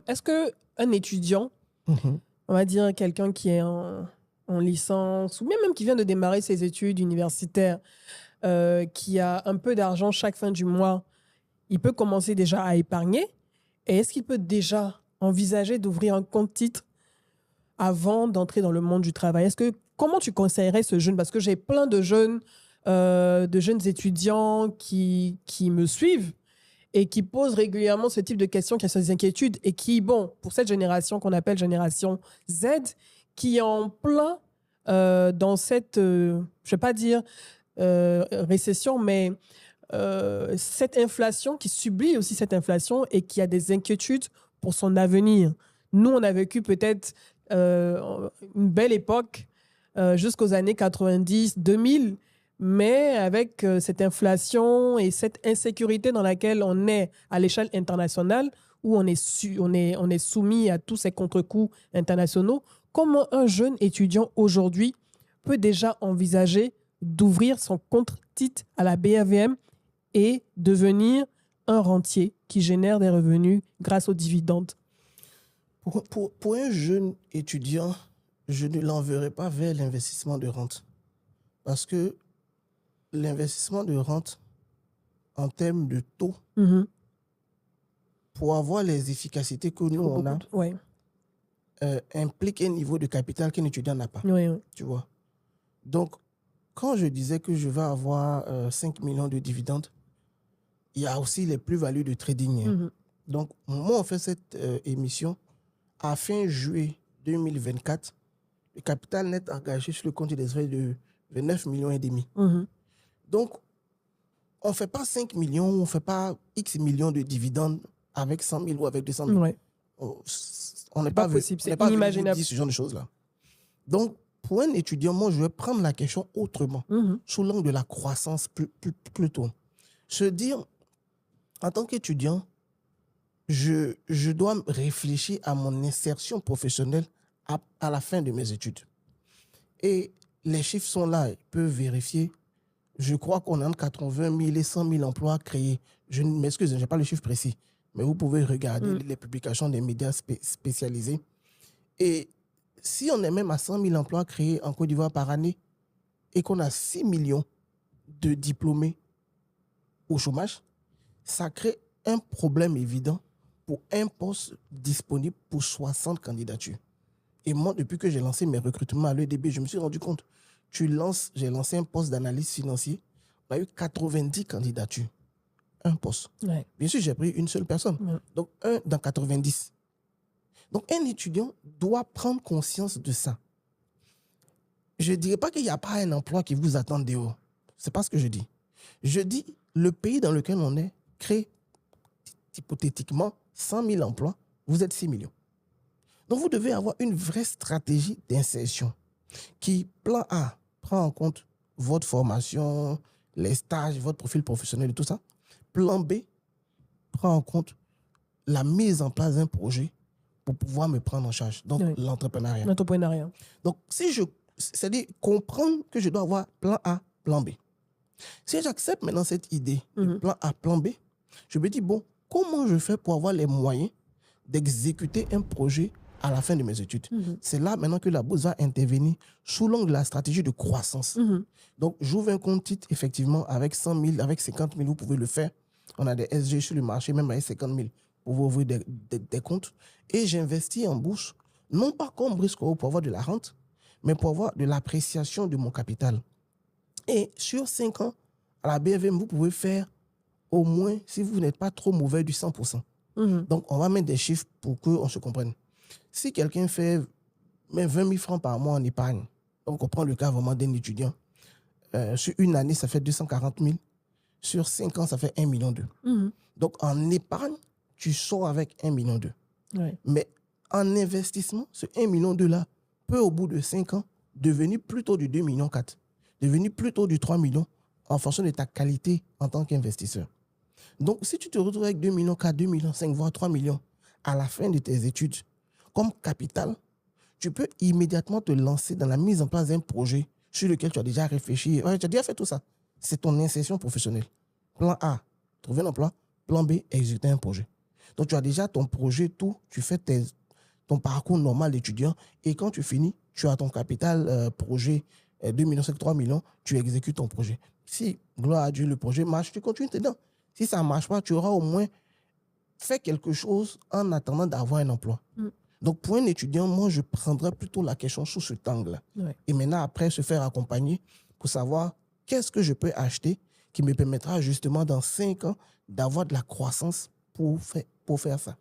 est-ce qu'un étudiant, on va dire quelqu'un qui est en licence ou même qui vient de démarrer ses études universitaires, qui a un peu d'argent chaque fin du mois, il peut commencer déjà à épargner? Et est-ce qu'il peut déjà envisager d'ouvrir un compte titre avant d'entrer dans le monde du travail? Comment tu conseillerais ce jeune? Parce que j'ai plein de jeunes étudiants qui me suivent et qui posent régulièrement ce type de questions, qui ont des inquiétudes et qui, pour cette génération qu'on appelle génération Z, qui est en plein dans cette, je ne vais pas dire récession, mais cette inflation, qui subit aussi cette inflation et qui a des inquiétudes pour son avenir. Nous, on a vécu peut-être une belle époque jusqu'aux années 90, 2000, mais avec cette inflation et cette insécurité dans laquelle on est à l'échelle internationale, où on est soumis à tous ces contre-coups internationaux, comment un jeune étudiant aujourd'hui peut déjà envisager d'ouvrir son compte titre à la BAVM et devenir un rentier qui génère des revenus grâce aux dividendes? Pour un jeune étudiant, je ne l'enverrai pas vers l'investissement de rente. Parce que l'investissement de rente, en termes de taux, pour avoir les efficacités que nous, on a, implique un niveau de capital qu'un étudiant n'a pas. Tu vois. Donc, quand je disais que je vais avoir 5 millions de dividendes, il y a aussi les plus-values de trading. Donc, moi, on fait cette émission à fin juillet 2024. Le capital net engagé sur le compte des frais de 29 millions et demi. Donc, on ne fait pas 5 millions, on ne fait pas X millions de dividendes avec 100 000 ou avec 200 000. On n'est pas possible, c'est inimaginable. Ce genre de choses-là. Donc, pour un étudiant, moi, je vais prendre la question autrement, sous l'angle de la croissance plutôt. Se dire, en tant qu'étudiant, je dois réfléchir à mon insertion professionnelle à la fin de mes études. Et les chiffres sont là, ils peuvent vérifier. Je crois qu'on a entre 80 000 et 100 000 emplois créés. Je m'excuse, je n'ai pas le chiffre précis, mais vous pouvez regarder les publications des médias spécialisés. Et si on est même à 100 000 emplois créés en Côte d'Ivoire par année et qu'on a 6 millions de diplômés au chômage, ça crée un problème évident pour un poste disponible pour 60 candidatures. Et moi, depuis que j'ai lancé mes recrutements à l'EDB, je me suis rendu compte, j'ai lancé un poste d'analyste financier, on a eu 90 candidatures. Un poste. Bien sûr, j'ai pris une seule personne. Donc, 1 dans 90. Donc, un étudiant doit prendre conscience de ça. Je ne dirais pas qu'il n'y a pas un emploi qui vous attend dehors. Ce n'est pas ce que je dis. Je dis, le pays dans lequel on est crée hypothétiquement 100 000 emplois, vous êtes 6 millions. Donc, vous devez avoir une vraie stratégie d'insertion qui, plan A, prend en compte votre formation, les stages, votre profil professionnel et tout ça. Plan B, prend en compte la mise en place d'un projet pour pouvoir me prendre en charge. Donc, l'entrepreneuriat. Donc, c'est-à-dire comprendre que je dois avoir plan A, plan B. Si j'accepte maintenant cette idée de plan A, plan B, je me dis, bon, comment je fais pour avoir les moyens d'exécuter un projet à la fin de mes études? C'est là maintenant que la bourse va intervenir sous l'angle de la stratégie de croissance. Donc, j'ouvre un compte titre, effectivement, avec 100 000, avec 50 000, vous pouvez le faire. On a des SG sur le marché, même avec 50 000, pour vous ouvrir des comptes. Et j'investis en bourse, non pas comme Briscoe pour avoir de la rente, mais pour avoir de l'appréciation de mon capital. Et sur 5 ans, à la BFM, vous pouvez faire au moins, si vous n'êtes pas trop mauvais, du 100%. Donc, on va mettre des chiffres pour qu'on se comprenne. Si quelqu'un fait 20 000 francs par mois en épargne, donc on prend le cas vraiment d'un étudiant, sur une année, ça fait 240 000. Sur 5 ans, ça fait 1,2 million. Donc, en épargne, tu sors avec 1,2 million. Mais en investissement, ce 1,2 million là peut, au bout de 5 ans, devenir plutôt du 2,4 millions, devenir plutôt du 3 millions en fonction de ta qualité en tant qu'investisseur. Donc, si tu te retrouves avec 2,4 millions, 2,5 millions, voire 3 millions à la fin de tes études, comme capital, tu peux immédiatement te lancer dans la mise en place d'un projet sur lequel tu as déjà réfléchi. Tu as déjà fait tout ça. C'est ton insertion professionnelle. Plan A, trouver un emploi. Plan B, exécuter un projet. Donc, tu as déjà ton projet, tout. Tu fais ton parcours normal d'étudiant. Et quand tu finis, tu as ton capital projet 2 millions, 3 millions. Tu exécutes ton projet. Si, gloire à Dieu, le projet marche, tu continues dedans. Si ça ne marche pas, tu auras au moins fait quelque chose en attendant d'avoir un emploi. Donc, pour un étudiant, moi, je prendrais plutôt la question sous cet angle-là. Ouais. Et maintenant, après, se faire accompagner pour savoir qu'est-ce que je peux acheter qui me permettra justement dans 5 ans d'avoir de la croissance pour faire ça.